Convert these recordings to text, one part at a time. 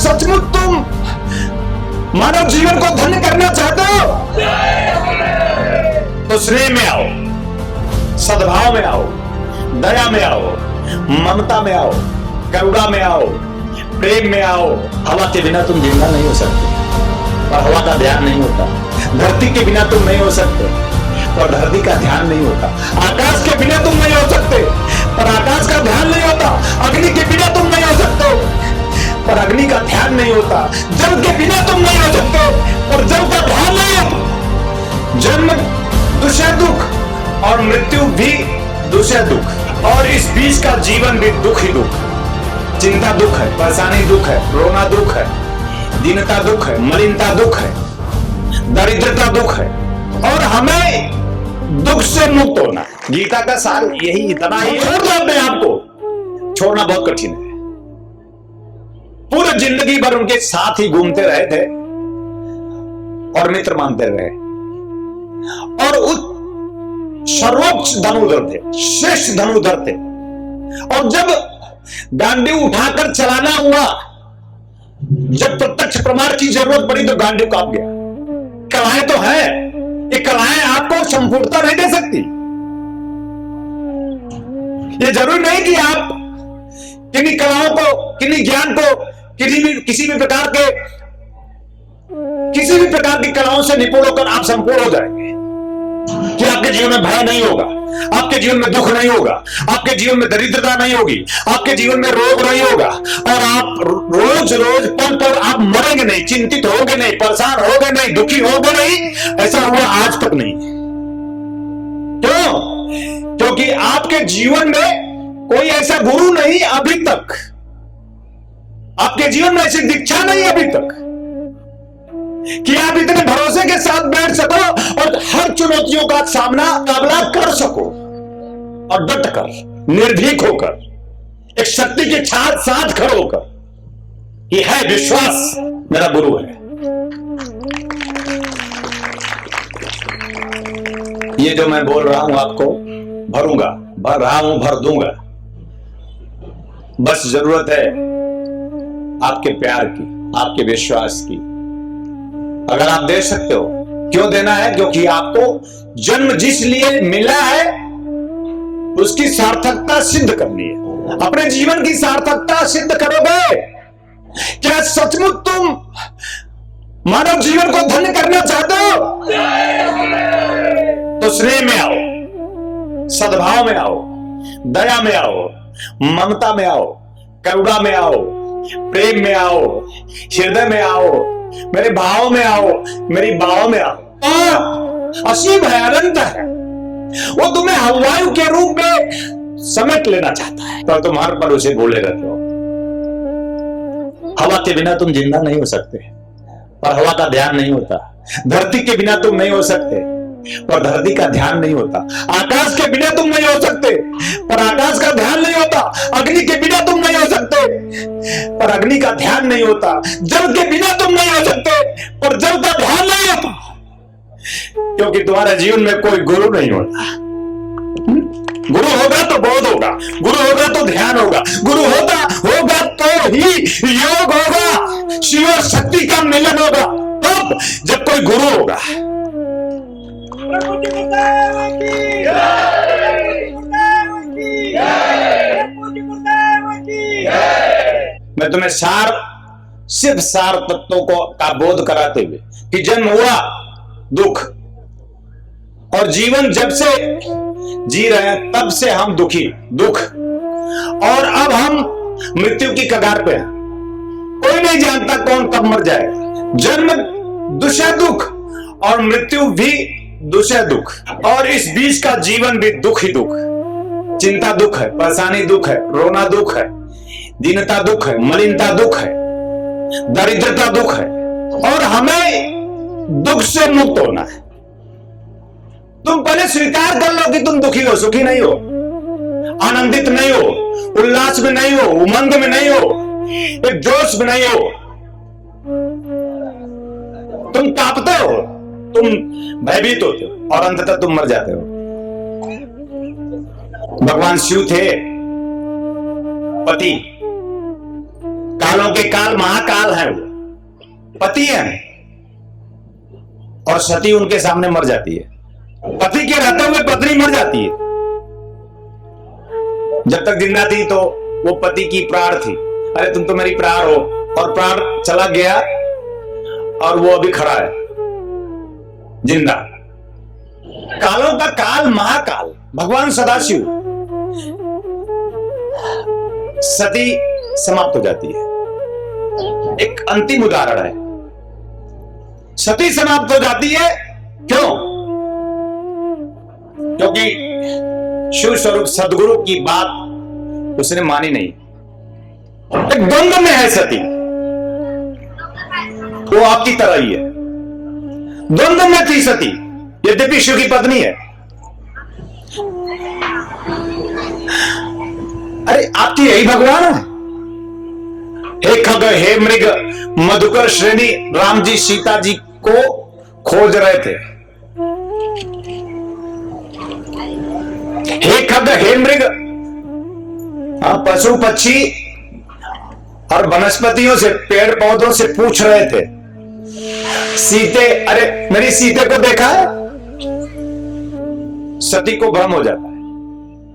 सचमुच तुम मानव जीवन को धन्य करना चाहते हो तो स्नेह में आओ, सद्भाव में आओ, दया में आओ, ममता में आओ, करुणा में आओ, प्रेम में आओ। हवा के बिना तुम जिंदा नहीं हो सकते और हवा का ध्यान नहीं होता। धरती के बिना तुम नहीं हो सकते और धरती का ध्यान नहीं होता। आकाश के बिना तुम नहीं हो सकते पर आकाश का ध्यान नहीं होता। अग्नि के बिना तुम नहीं हो सकते पर अग्नि का ध्यान नहीं होता। जल के बिना तुम नहीं हो सकते और जल का ध्यान नहीं होता। जन्म दुष्य दुख और मृत्यु भी दुष्य दुख और इस बीच का जीवन भी दुख ही दुख। चिंता दुख है, परेशानी दुख है, रोना दुख है, दीनता दुख है, मलिनता दुख है, दरिद्रता दुख है और हमें दुख से मुक्त होना है। गीता का सार यही इतना ही। छोड़ दो अपने आप को, छोड़ना बहुत कठिन है। पूरी जिंदगी भर उनके साथ ही घूमते रहे थे और मित्र मानते रहे और सर्वोच्च धनुधर थे, श्रेष्ठ धनुधर थे। और जब गांडीव उठाकर चलाना हुआ, जब प्रत्यक्ष प्रमाण की जरूरत पड़ी तो गांडीव कांप गया। कलाएं तो है, ये कलाएं आपको संपूर्णता नहीं दे सकती। ये जरूरी नहीं कि आप किन्हीं कलाओं को, किन्हीं ज्ञान को, किसी भी प्रकार की कलाओं से निपुण होकर आप संपूर्ण हो जाएंगे कि आपके जीवन में भय नहीं होगा, आपके जीवन में दुख नहीं होगा, आपके जीवन में दरिद्रता नहीं होगी, आपके जीवन में रोग नहीं होगा और आप रोज रोज पल पल आप मरेंगे नहीं, चिंतित होगे नहीं, परेशान होगे नहीं, दुखी होगे नहीं। ऐसा हुआ आज तक नहीं। क्यों? क्योंकि आपके जीवन में कोई ऐसा गुरु नहीं अभी तक, आपके जीवन में ऐसी दीक्षा नहीं अभी तक कि आप इतने भरोसे के साथ बैठ सको और हर चुनौतियों का सामना मुकाबला कर सको और डट कर, निर्भीक होकर, एक शक्ति के साथ खड़े होकर। ये है विश्वास, मेरा गुरु है। ये जो मैं बोल रहा हूं आपको भरूंगा, भर रहा हूं, भर दूंगा। बस जरूरत है आपके प्यार की, आपके विश्वास की। अगर आप दे सकते हो, क्यों देना है? क्योंकि आपको जन्म जिस लिए मिला है उसकी सार्थकता सिद्ध करनी है। अपने जीवन की सार्थकता सिद्ध करोगे। क्या सचमुच तुम मानव जीवन को धन्य करना चाहते हो तो स्नेह में आओ, सद्भाव में आओ, दया में आओ, ममता में आओ, करुणा में आओ, प्रेम में आओ, हृदय में आओ, मेरे भाव में आओ, मेरी भाव में आओ। असीम है, अनंत है। वो तुम्हें हवायु के रूप में समेट लेना चाहता है तो तुम हर पल उसे भूले रहते हो। हवा के बिना तुम जिंदा नहीं हो सकते और हवा का ध्यान नहीं होता। धरती के बिना तुम नहीं हो सकते पर धरती का ध्यान नहीं होता। आकाश के बिना तुम नहीं हो सकते पर आकाश का ध्यान नहीं होता। अग्नि के बिना तुम नहीं हो सकते पर अग्नि का ध्यान नहीं होता। जल के बिना तुम नहीं हो सकते पर जल का ध्यान नहीं होता। क्योंकि तुम्हारे जीवन में कोई गुरु नहीं होता। गुरु होगा तो बोध होगा, गुरु होगा तो ध्यान होगा, गुरु होगा तो ही योग होगा, शिव और शक्ति का मिलन होगा। तब जब कोई गुरु होगा। मैं तुम्हें सिर्फ सार तत्वों का बोध कराते हुए कि जन्म हुआ दुख और जीवन जब से जी रहे हैं तब से हम दुख और अब हम मृत्यु की कगार पे हैं। कोई नहीं जानता कौन कब मर जाएगा। जन्म दुष्य दुख और मृत्यु भी दुष्य दुख और इस बीच का जीवन भी दुख ही दुख। चिंता दुख है, परेशानी दुख है, रोना दुख है, दीनता दुख है, मलिनता दुख है, दरिद्रता दुख है और हमें दुख से मुक्त होना है। तुम पहले स्वीकार कर लो कि तुम दुखी हो, सुखी नहीं हो, आनंदित नहीं हो, उल्लास में नहीं हो, उमंग में नहीं हो, एक जोश में नहीं हो। तुम कांपते हो, तुम भयभीत होते हो और अंततः तुम मर जाते हो। भगवान शिव थे पति, कालों के काल महाकाल हैं, वो पति हैं और सती उनके सामने मर जाती है। पति के रहते हुए पत्नी मर जाती है। जब तक जिंदा थी तो वो पति की प्राण थी, अरे तुम तो मेरी प्राण हो, और प्राण चला गया और वो अभी खड़ा है जिंदा। कालों का काल महाकाल भगवान सदाशिव। सती समाप्त हो जाती है। एक अंतिम उदाहरण है, सती समाप्त हो जाती है क्यों? क्योंकि शिव स्वरूप सदगुरु की बात उसने मानी नहीं। एक द्वंद्व में है सती, वो आपकी तरह ही है, द्वंद्व में थी सती, यद्यपि शिव की पत्नी है। अरे आपकी यही भगवान है। हे खग हे मृग मधुकर श्रेणी, राम जी सीता जी को खोज रहे थे। हे खग हे मृग, पशु पक्षी और वनस्पतियों से, पेड़ पौधों से पूछ रहे थे, सीते, अरे मेरी सीते को देखा है? सती को भ्रम हो जाता है,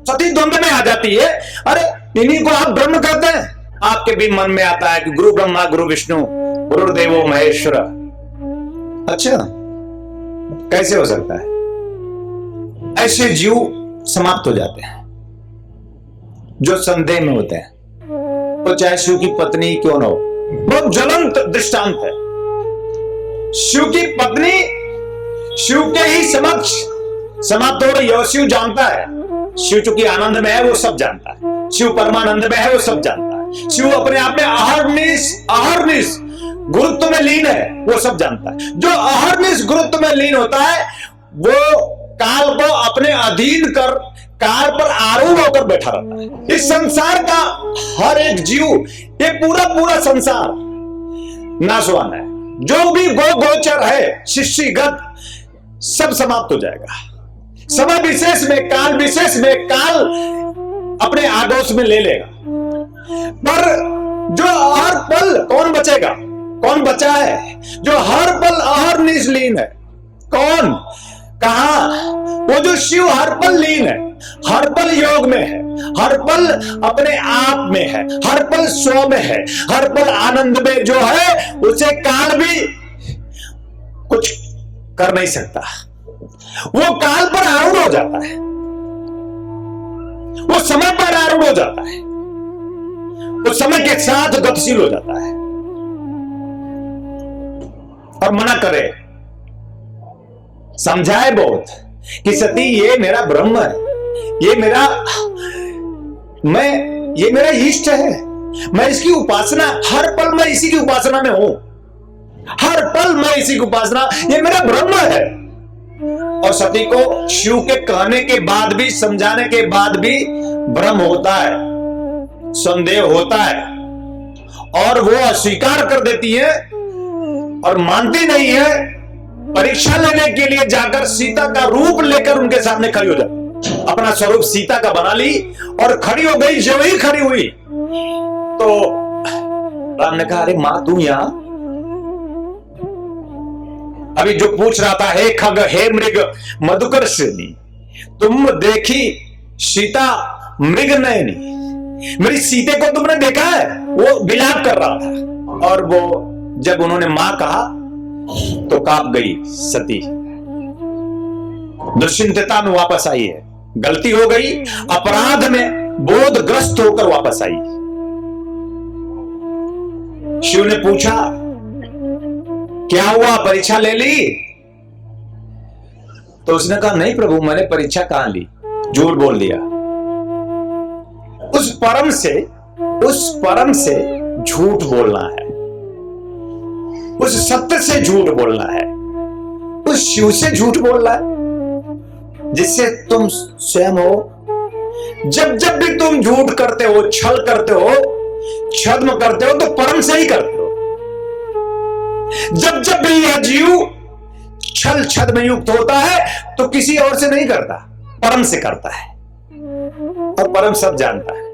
सती द्वंद्व में आ जाती है। अरे इन्हीं को आप ब्रह्म कहते हैं। आपके भी मन में आता है कि गुरु ब्रह्मा गुरु विष्णु गुरुदेवो महेश्वर। अच्छा, कैसे हो सकता है? ऐसे जीव समाप्त हो जाते हैं जो संदेह में होते हैं, तो चाहे शिव की पत्नी क्यों ना हो। बहुत ज्वलंत दृष्टांत है। शिव की पत्नी शिव के ही समक्ष समाप्त हो रही है, शिव जानता है। शिव चूंकि आनंद में है, वो सब जानता है। शिव परमानंद में है, वो सब जानता है। शिव अपने आप में अहर्निश गुरुत्व में लीन है, वो सब जानता है। जो अहर्निश गुरुत्व में लीन होता है, वो काल को अपने अधीन कर काल पर आरूढ़ होकर बैठा रहता है। इस संसार का हर एक जीव, ये पूरा संसार नाशवान है। जो भी गोचर है, शिष्यगत, सब समाप्त हो जाएगा। समय विशेष में, काल विशेष में, काल अपने आडोश में ले लेगा। पर जो हर पल, कौन बचेगा? कौन बचा है जो हर पल अहर्निश लीन है? कौन? कहा? वो जो शिव हर पल लीन है, हर पल योग में है, हर पल अपने आप में है, हर पल स्व में है, हर पल आनंद में जो है, उसे काल भी कुछ कर नहीं सकता। वो काल पर आरूढ़ हो जाता है, वो समय पर आरूढ़ हो जाता है, वो समय के साथ गतिशील हो जाता है और मना करे, समझाए बहुत कि सती ये मेरा ब्रह्म है, ये मेरा इष्ट है, मैं इसकी उपासना, हर पल मैं इसी की उपासना में हूं, हर पल मैं इसी की उपासना, ये मेरा ब्रह्म है। और सती को शिव के कहने के बाद भी, समझाने के बाद भी भ्रम होता है, संदेह होता है, और वो अस्वीकार कर देती है और मानती नहीं है। परीक्षा लेने के लिए जाकर सीता का रूप लेकर उनके सामने खड़ी हो जाती, अपना स्वरूप सीता का बना ली और खड़ी हो गई। जब ही खड़ी हुई तो राम ने कहा, अरे मां तू यहां? अभी जो पूछ रहा था, हे खग हे मृग मधुकर श्रेणी, तुम देखी सीता मृग नयनी, मेरी सीते को तुमने देखा है? वो विलाप कर रहा था, और वो जब उन्होंने मां कहा तो कांप गई सती, दुश्चिंतता में वापस आई है, गलती हो गई, अपराध में बोधग्रस्त होकर वापस आई। शिव ने पूछा, क्या हुआ, परीक्षा ले ली? तो उसने कहा, नहीं प्रभु, मैंने परीक्षा कहां ली, झूठ बोल दिया। उस परम से झूठ बोलना है, उस सत्य से झूठ बोलना है, उस शिव से झूठ बोलना है जिससे तुम स्वयं हो। जब भी तुम झूठ करते हो, छल करते हो, छद्म करते हो, तो परम से ही करते हो। जब भी यह जीव छल छद्म युक्त होता है तो किसी और से नहीं करता, परम से करता है, और परम सब जानता है।